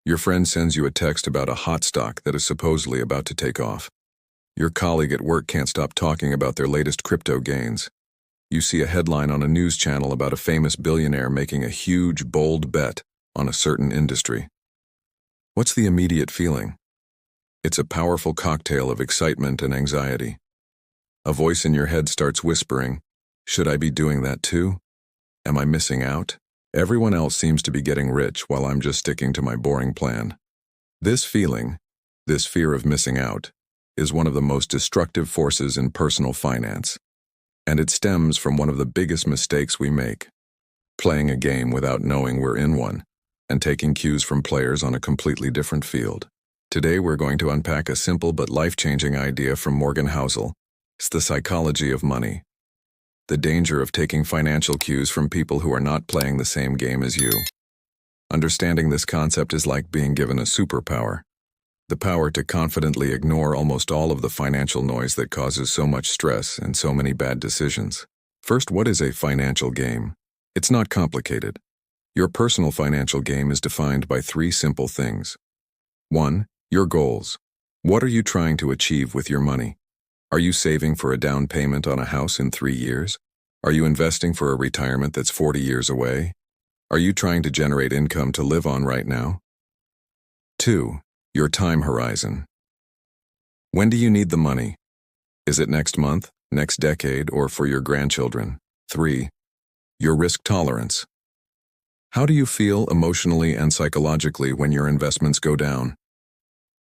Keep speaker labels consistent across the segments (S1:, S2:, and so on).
S1: Your friend sends you a text about a hot stock that is supposedly about to take off. Your colleague at work can't stop talking about their latest crypto gains. You see a headline on a news channel about a famous billionaire making a huge, bold bet on a certain industry. What's the immediate feeling? It's a powerful cocktail of excitement and anxiety. A voice in your head starts whispering, "Should I be doing that too? Am I missing out? Everyone else seems to be getting rich while I'm just sticking to my boring plan." This feeling, this fear of missing out, is one of the most destructive forces in personal finance, and it stems from one of the biggest mistakes we make: playing a game without knowing we're in one, and taking cues from players on a completely different field. Today we're going to unpack a simple but life-changing idea from Morgan Housel. It's the psychology of money. The danger of taking financial cues from people who are not playing the same game as you. Understanding this concept is like being given a superpower. The power to confidently ignore almost all of the financial noise that causes so much stress and so many bad decisions. First, what is a financial game? It's not complicated. Your personal financial game is defined by three simple things. 1. Your goals. What are you trying to achieve with your money? Are you saving for a down payment on a house in 3 years? Are you investing for a retirement that's 40 years away? Are you trying to generate income to live on right now? 2. Your time horizon. When do you need the money? Is it next month, next decade, or for your grandchildren? 3. Your risk tolerance. How do you feel emotionally and psychologically when your investments go down?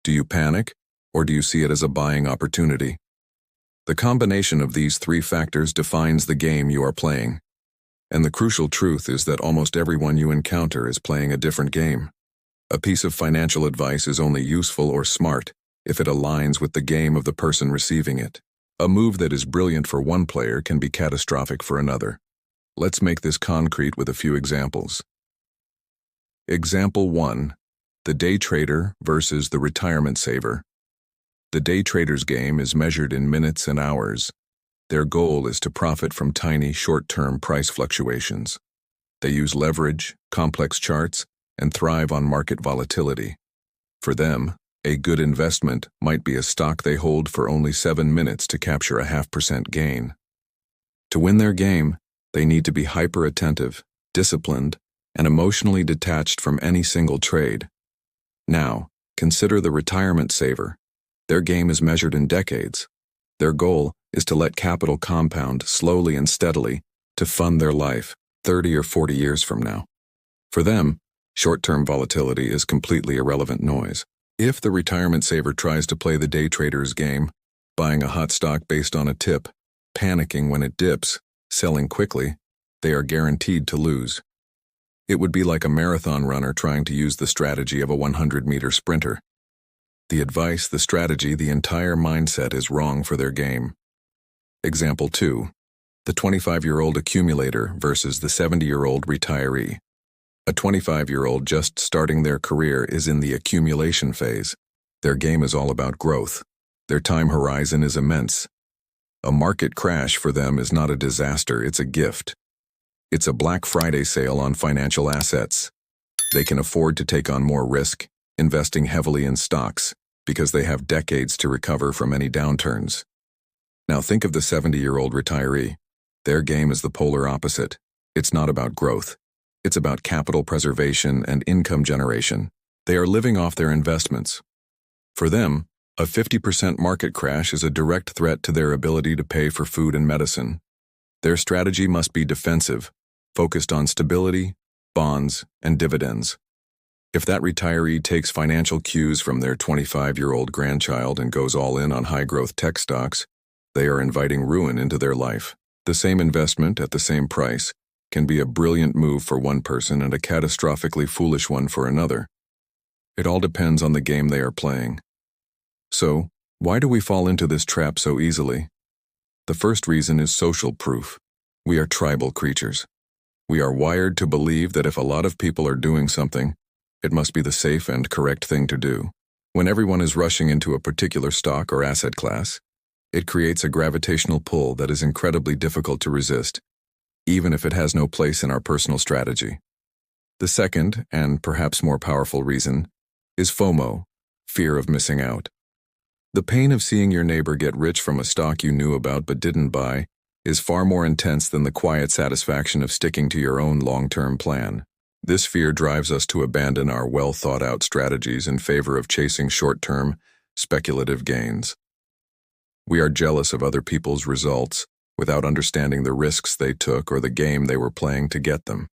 S1: Do you panic, or do you see it as a buying opportunity? The combination of these three factors defines the game you are playing. And the crucial truth is that almost everyone you encounter is playing a different game. A piece of financial advice is only useful or smart if it aligns with the game of the person receiving it. A move that is brilliant for one player can be catastrophic for another. Let's make this concrete with a few examples. Example 1. The day trader versus the retirement saver. The day trader's game is measured in minutes and hours. Their goal is to profit from tiny, short-term price fluctuations. They use leverage, complex charts, and thrive on market volatility. For them, a good investment might be a stock they hold for only 7 minutes to capture a 0.5% gain. To win their game, they need to be hyper-attentive, disciplined, and emotionally detached from any single trade. Now, consider the retirement saver. Their game is measured in decades. Their goal is to let capital compound slowly and steadily to fund their life 30 or 40 years from now. For them, short-term volatility is completely irrelevant noise. If the retirement saver tries to play the day trader's game, buying a hot stock based on a tip, panicking when it dips, selling quickly, they are guaranteed to lose. It would be like a marathon runner trying to use the strategy of a 100-meter sprinter. The advice, the strategy, the entire mindset is wrong for their game. Example 2. The 25-year-old accumulator versus the 70-year-old retiree. A 25-year-old just starting their career is in the accumulation phase. Their game is all about growth. Their time horizon is immense. A market crash for them is not a disaster, it's a gift. It's a Black Friday sale on financial assets. They can afford to take on more risk, investing heavily in stocks, because they have decades to recover from any downturns. Now think of the 70-year-old retiree. Their game is the polar opposite. It's not about growth. It's about capital preservation and income generation. They are living off their investments. For them, a 50% market crash is a direct threat to their ability to pay for food and medicine. Their strategy must be defensive, focused on stability, bonds, and dividends. If that retiree takes financial cues from their 25-year-old grandchild and goes all in on high-growth tech stocks, they are inviting ruin into their life. The same investment at the same price can be a brilliant move for one person and a catastrophically foolish one for another. It all depends on the game they are playing. So, why do we fall into this trap so easily? The first reason is social proof. We are tribal creatures. We are wired to believe that if a lot of people are doing something, it must be the safe and correct thing to do. When everyone is rushing into a particular stock or asset class, it creates a gravitational pull that is incredibly difficult to resist, even if it has no place in our personal strategy. The second, and perhaps more powerful reason, is FOMO, fear of missing out. The pain of seeing your neighbor get rich from a stock you knew about but didn't buy is far more intense than the quiet satisfaction of sticking to your own long-term plan. This fear drives us to abandon our well-thought-out strategies in favor of chasing short-term, speculative gains. We are jealous of other people's results without understanding the risks they took or the game they were playing to get them.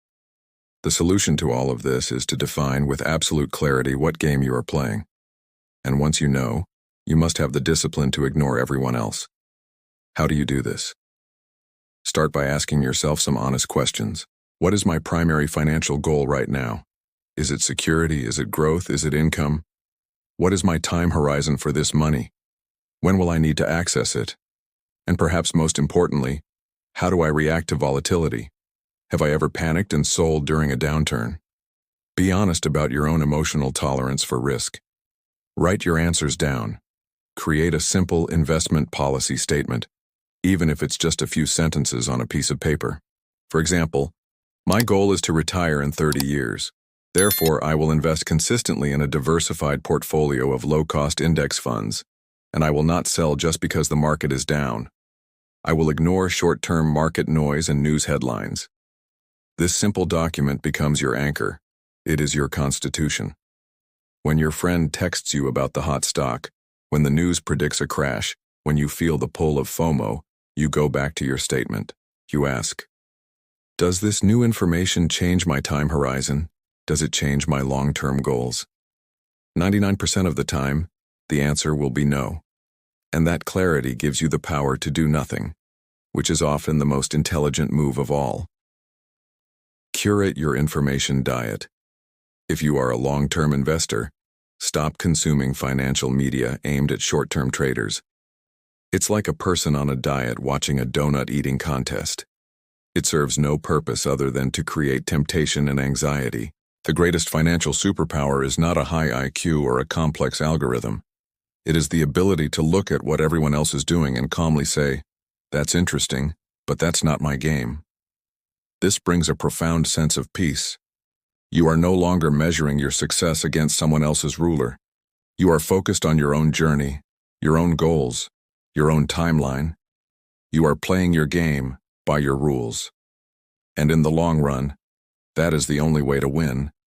S1: The solution to all of this is to define with absolute clarity what game you are playing. And once you know, you must have the discipline to ignore everyone else. How do you do this? Start by asking yourself some honest questions. What is my primary financial goal right now? Is it security? Is it growth? Is it income? What is my time horizon for this money? When will I need to access it? And perhaps most importantly, how do I react to volatility? Have I ever panicked and sold during a downturn? Be honest about your own emotional tolerance for risk. Write your answers down. Create a simple investment policy statement, even if it's just a few sentences on a piece of paper. For example, my goal is to retire in 30 years. Therefore, I will invest consistently in a diversified portfolio of low-cost index funds, and I will not sell just because the market is down. I will ignore short-term market noise and news headlines. This simple document becomes your anchor. It is your constitution. When your friend texts you about the hot stock, when the news predicts a crash, when you feel the pull of FOMO, you go back to your statement. You ask, does this new information change my time horizon? Does it change my long-term goals? 99% of the time, the answer will be no. And that clarity gives you the power to do nothing, which is often the most intelligent move of all. Curate your information diet. If you are a long-term investor, stop consuming financial media aimed at short-term traders. It's like a person on a diet watching a donut eating contest. It serves no purpose other than to create temptation and anxiety. The greatest financial superpower is not a high IQ or a complex algorithm. It is the ability to look at what everyone else is doing and calmly say, that's interesting, but that's not my game. This brings a profound sense of peace. You are no longer measuring your success against someone else's ruler. You are focused on your own journey, your own goals, your own timeline. You are playing your game by your rules. And in the long run, that is the only way to win.